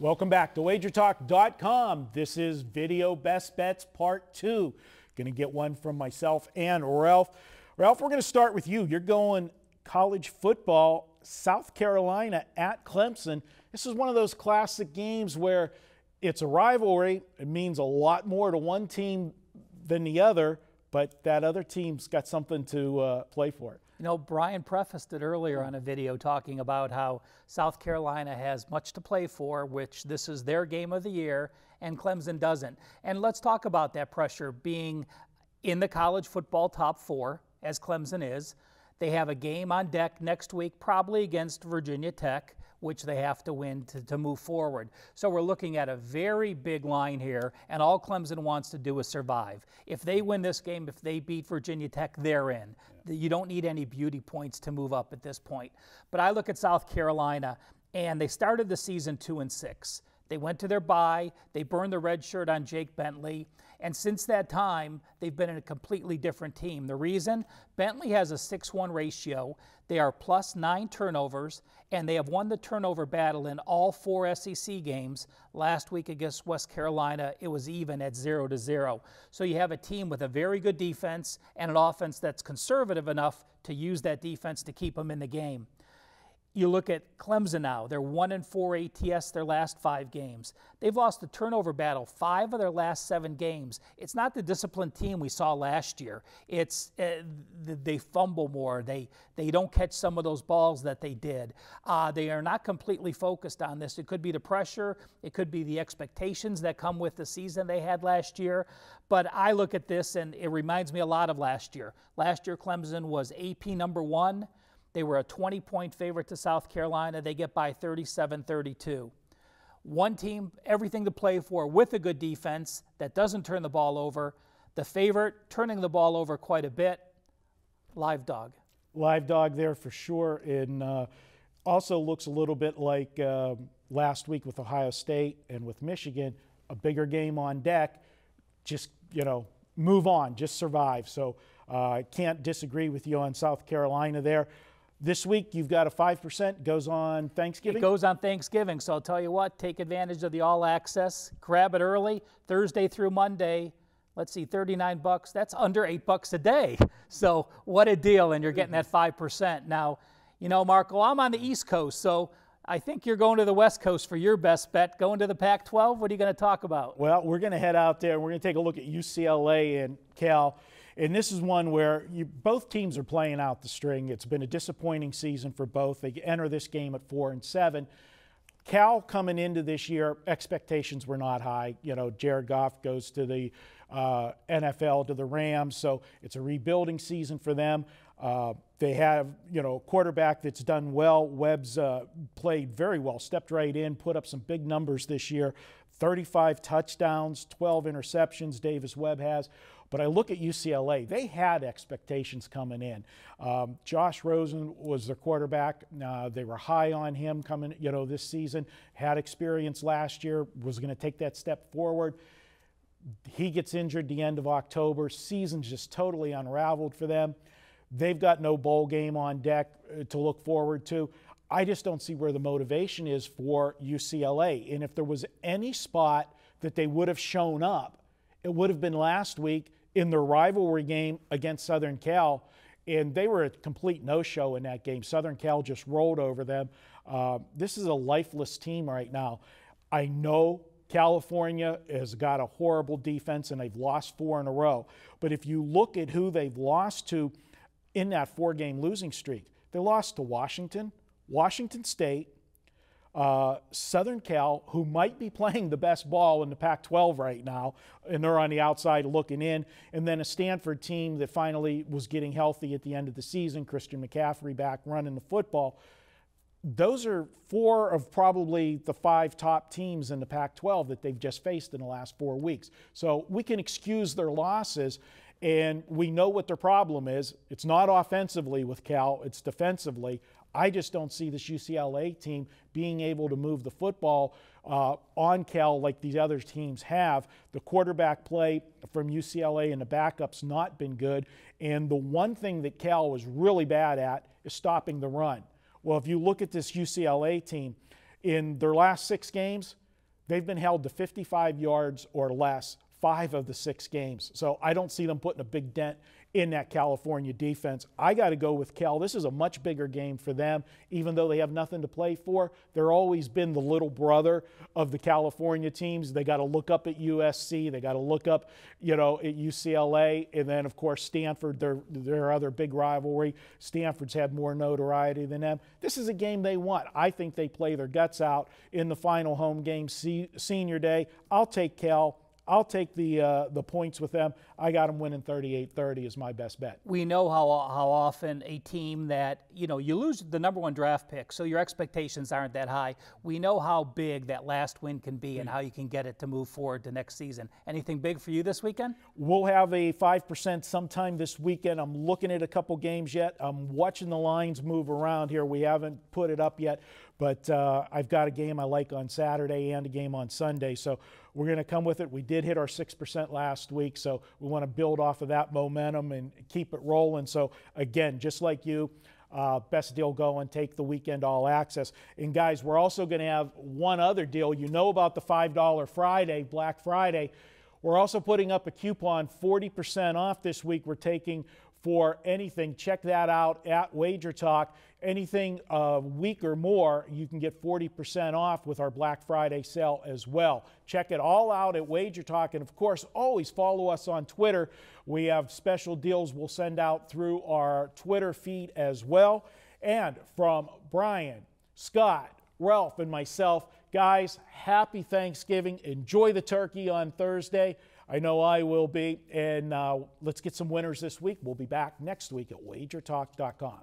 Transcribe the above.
Welcome back to wagertalk.com. This is Video Best Bets Part 2. Going to get one from myself and Ralph. Ralph, we're going to start with you. You're going college football, South Carolina at Clemson. This is one of those classic games where it's a rivalry. It means a lot more to one team than the other, but that other team's got something to play for. You know, Brian prefaced it earlier on a video talking about how South Carolina has much to play for, which this is their game of the year, and Clemson doesn't. And let's talk about that pressure being in the college football top four, as Clemson is. They have a game on deck next week, probably against Virginia Tech, which they have to win to move forward. So we're looking at a very big line here, and all Clemson wants to do is survive. If they win this game, if they beat Virginia Tech, they're in. You don't need any beauty points to move up at this point. But I look at South Carolina, and they started the season 2-6. They went to their bye. They burned the red shirt on Jake Bentley. And since that time, they've been in a completely different team. The reason? Bentley has a 6-1 ratio. They are plus 9 turnovers, and they have won the turnover battle in all 4 SEC games. Last week against West Carolina, it was even at 0-0. So you have a team with a very good defense and an offense that's conservative enough to use that defense to keep them in the game. You look at Clemson now. They're 1-4 ATS their last 5 games. They've lost the turnover battle 5 of their last 7 games. It's not the disciplined team we saw last year. It's they fumble more. They don't catch some of those balls that they did. They are not completely focused on this. It could be the pressure. It could be the expectations that come with the season they had last year. But I look at this, and it reminds me a lot of last year. Last year, Clemson was AP number 1. They were a 20-point favorite to South Carolina. They get by 37-32. One team, everything to play for with a good defense that doesn't turn the ball over. The favorite turning the ball over quite a bit. Live dog. Live dog there for sure. And also looks a little bit like last week with Ohio State and with Michigan, a bigger game on deck. Just, move on, just survive. So I can't disagree with you on South Carolina there. This week, you've got a 5%, goes on Thanksgiving? It goes on Thanksgiving, so I'll tell you what, take advantage of the all-access, grab it early, Thursday through Monday. Let's see, $39, that's under $8 a day. So what a deal, and you're getting that 5%. Now, Marco, I'm on the East Coast, so I think you're going to the West Coast for your best bet. Going to the Pac-12, what are you going to talk about? Well, we're going to head out there, and we're going to take a look at UCLA and Cal. And this is one where both teams are playing out the string. It's been a disappointing season for both. They enter this game at 4-7. Cal coming into this year, expectations were not high. Jared Goff goes to the NFL, to the Rams, so it's a rebuilding season for them. They have, a quarterback that's done well. Webb's played very well, stepped right in, put up some big numbers this year. 35 touchdowns, 12 interceptions Davis Webb has. But I look at UCLA. They had expectations coming in. Josh Rosen was their quarterback. They were high on him coming, this season. Had experience last year, was going to take that step forward. He gets injured the end of October. Season's just totally unraveled for them. They've got no bowl game on deck to look forward to. I just don't see where the motivation is for UCLA. And if there was any spot that they would have shown up, it would have been last week in their rivalry game against Southern Cal, and they were a complete no-show in that game. Southern Cal just rolled over them. This is a lifeless team right now. I know California has got a horrible defense, and they've lost 4 in a row. But if you look at who they've lost to in that 4-game losing streak, they lost to Washington, Washington State, Southern Cal, who might be playing the best ball in the Pac-12 right now, and they're on the outside looking in, and then a Stanford team that finally was getting healthy at the end of the season, Christian McCaffrey back running the football. Those are 4 of probably the 5 top teams in the Pac-12 that they've just faced in the last 4 weeks. So we can excuse their losses, and we know what their problem is. It's not offensively with Cal, it's defensively. I just don't see this UCLA team being able to move the football on Cal like these other teams have. The quarterback play from UCLA and the backup's not been good. And the one thing that Cal was really bad at is stopping the run. Well, if you look at this UCLA team, in their last 6 games, they've been held to 55 yards or less 5 of the 6 games. So I don't see them putting a big dent in that California defense. I got to go with Cal. This is a much bigger game for them, even though they have nothing to play for. They're always been the little brother of the California teams. They got to look up at USC. They got to look up, at UCLA, and then of course Stanford. Their other big rivalry. Stanford's had more notoriety than them. This is a game they want. I think they play their guts out in the final home game, senior day. I'll take Cal. I'll take the points with them. I got them winning 38-30 is my best bet. We know how often a team that, you lose the #1 draft pick, so your expectations aren't that high. We know how big that last win can be and how you can get it to move forward to next season. Anything big for you this weekend? We'll have a 5% sometime this weekend. I'm looking at a couple games yet. I'm watching the lines move around here. We haven't put it up yet, but I've got a game I like on Saturday and a game on Sunday, so we're going to come with it. We did hit our 6% last week, so we want to build off of that momentum and keep it rolling. So again, just like you, best deal going, take the weekend all access. And guys, we're also going to have one other deal. You know about the $5 Friday, Black Friday. We're also putting up a coupon, 40% off this week. We're taking for anything. Check that out at Wager Talk. Anything a week or more, you can get 40% off with our Black Friday sale as well. Check it all out at Wager Talk. And of course, always follow us on Twitter. We have special deals we'll send out through our Twitter feed as well. And from Brian, Scott, Ralph, and myself, guys, happy Thanksgiving. Enjoy the turkey on Thursday. I know I will be. And let's get some winners this week. We'll be back next week at wagertalk.com.